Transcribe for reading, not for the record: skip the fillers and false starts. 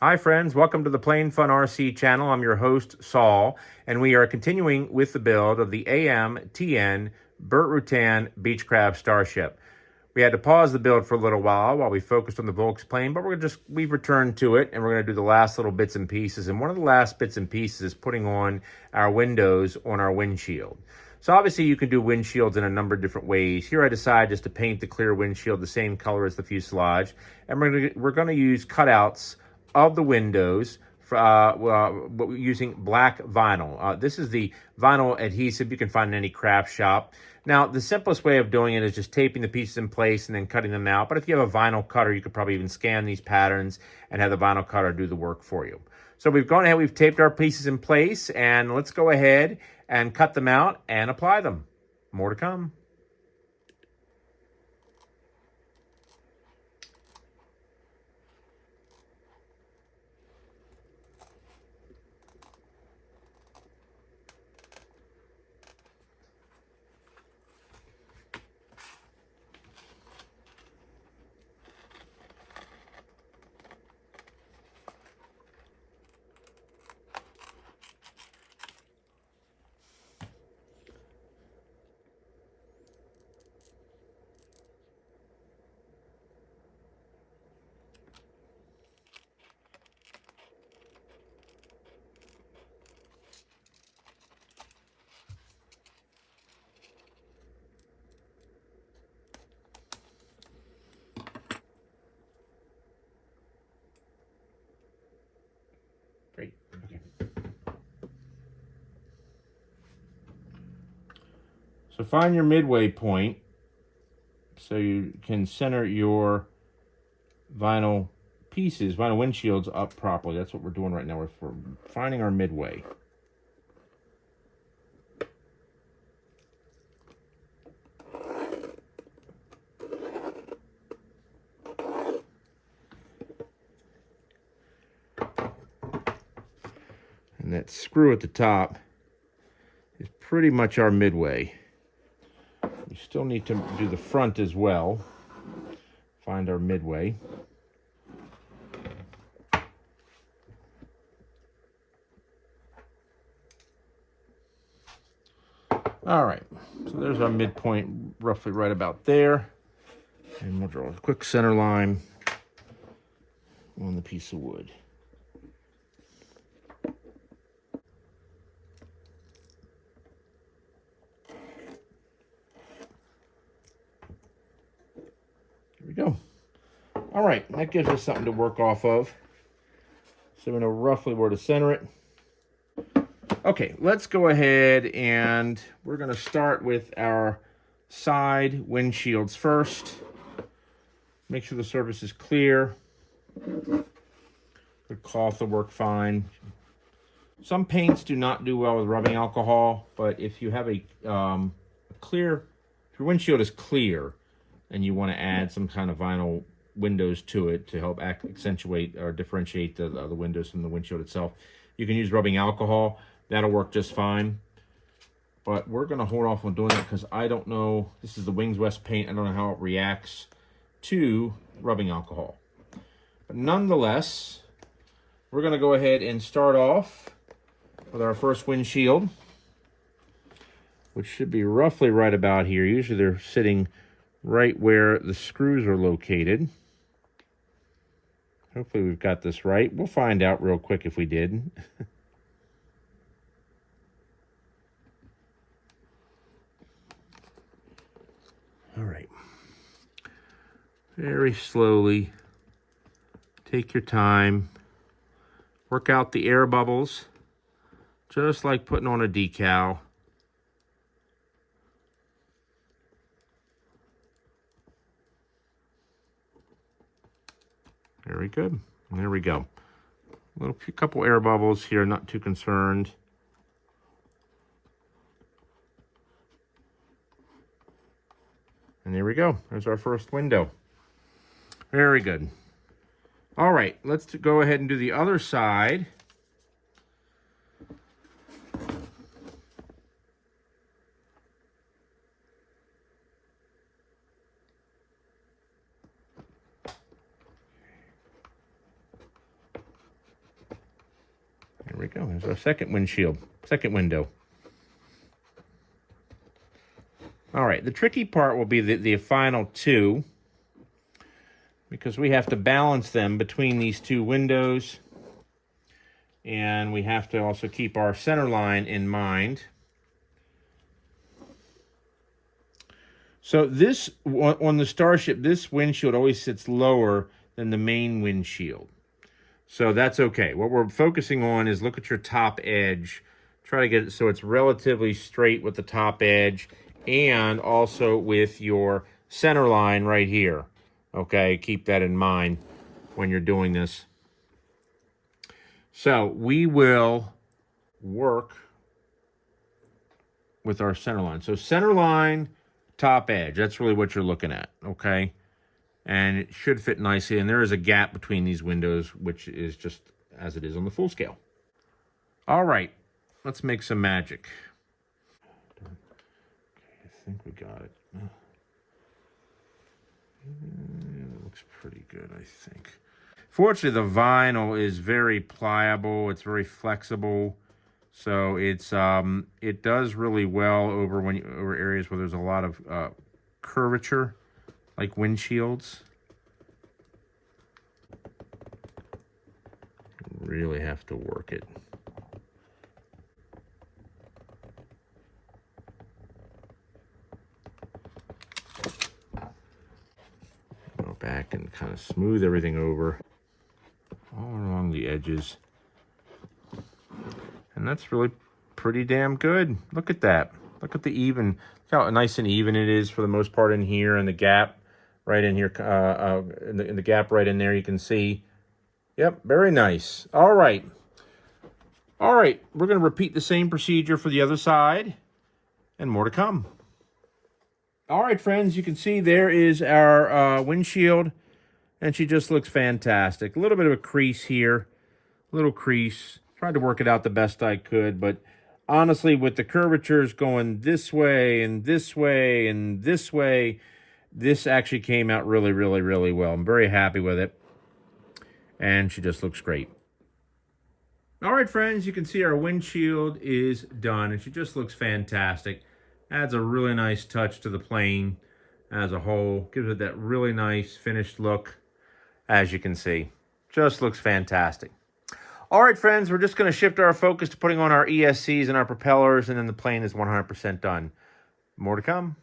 Hi friends, welcome to the Plain Fun RC channel. I'm your host Saul, and we are continuing with the build of the AMTN Burt Rutan Beechcraft Starship. We had to pause the build for a little while we focused on the Volks plane, but we've returned to it, and we're going to do the last little bits and pieces. And one of the last bits and pieces is putting on our windows on our windshield. So obviously you can do windshields in a number of different ways. Here I decided just to paint the clear windshield the same color as the fuselage, and we're going to use cutouts of the windows using black vinyl. This is the vinyl adhesive you can find in any craft shop. Now, the simplest way of doing it is just taping the pieces in place and then cutting them out. But if you have a vinyl cutter, you could probably even scan these patterns and have the vinyl cutter do the work for you. So we've gone ahead, we've taped our pieces in place, and let's go ahead and cut them out and apply them. More to come. Great. Okay. So find your midway point so you can center your vinyl pieces, vinyl windshields up properly. That's what we're doing right now. We're finding our midway. And that screw at the top is pretty much our midway. We still need to do the front as well. Find our midway. All right, so there's our midpoint, roughly right about there. And we'll draw a quick center line on the piece of wood. Here we go. All right, that gives us something to work off of. So we know roughly where to center it. Okay, let's go ahead and we're going to start with our side windshields first. Make sure the surface is clear. The cloth will work fine. Some paints do not do well with rubbing alcohol, but if you have a clear, if your windshield is clear and you want to add some kind of vinyl windows to it to help accentuate or differentiate the windows from the windshield itself, you can use rubbing alcohol. That'll work just fine. But we're going to hold off on doing that because I don't know. This is the Wings West paint. I don't know how it reacts to rubbing alcohol. But nonetheless, we're going to go ahead and start off with our first windshield, which should be roughly right about here. Usually they're sitting right where the screws are located. Hopefully we've got this right. We'll find out real quick if we did. All right. Very slowly. Take your time. Work out the air bubbles, just like putting on a decal. Very good. There we go. A couple air bubbles here, not too concerned. And there we go. There's our first window. Very good. All right, let's go ahead and do the other side. go. There's our second windshield, second window. All right, the tricky part will be the final two, because we have to balance them between these two windows, and we have to also keep our center line in mind. So this, on the Starship, this windshield always sits lower than the main windshield. So that's okay. What we're focusing on is look at your top edge. Try to get it so it's relatively straight with the top edge and also with your center line right here. Okay, keep that in mind when you're doing this. So we will work with our center line. So center line, top edge, that's really what you're looking at, okay? And it should fit nicely, and there is a gap between these windows, which is just as it is on the full scale. All right, let's make some magic. Okay, I think we got it. It looks pretty good, I think. Fortunately, the vinyl is very pliable, it's very flexible. So it's it does really well over over areas where there's a lot of curvature, like windshields. Really have to work it. Go back and kind of smooth everything over all along the edges. And that's really pretty damn good. Look at that. Look at the even. Look how nice and even it is for the most part in here, and the gap right in here, in the gap right in there, you can see. Yep, very nice. All right. All right, we're going to repeat the same procedure for the other side, and more to come. All right, friends, you can see there is our windshield, and she just looks fantastic. A little bit of a crease here, little crease. Tried to work it out the best I could, but honestly, with the curvatures going this way and this way and this way, this actually came out really, really, really well. I'm very happy with it, and she just looks great. All right, friends, you can see our windshield is done, and she just looks fantastic. Adds a really nice touch to the plane as a whole. Gives it that really nice finished look, as you can see. Just looks fantastic. All right, friends, we're just going to shift our focus to putting on our ESCs and our propellers, and then the plane is 100% done. More to come.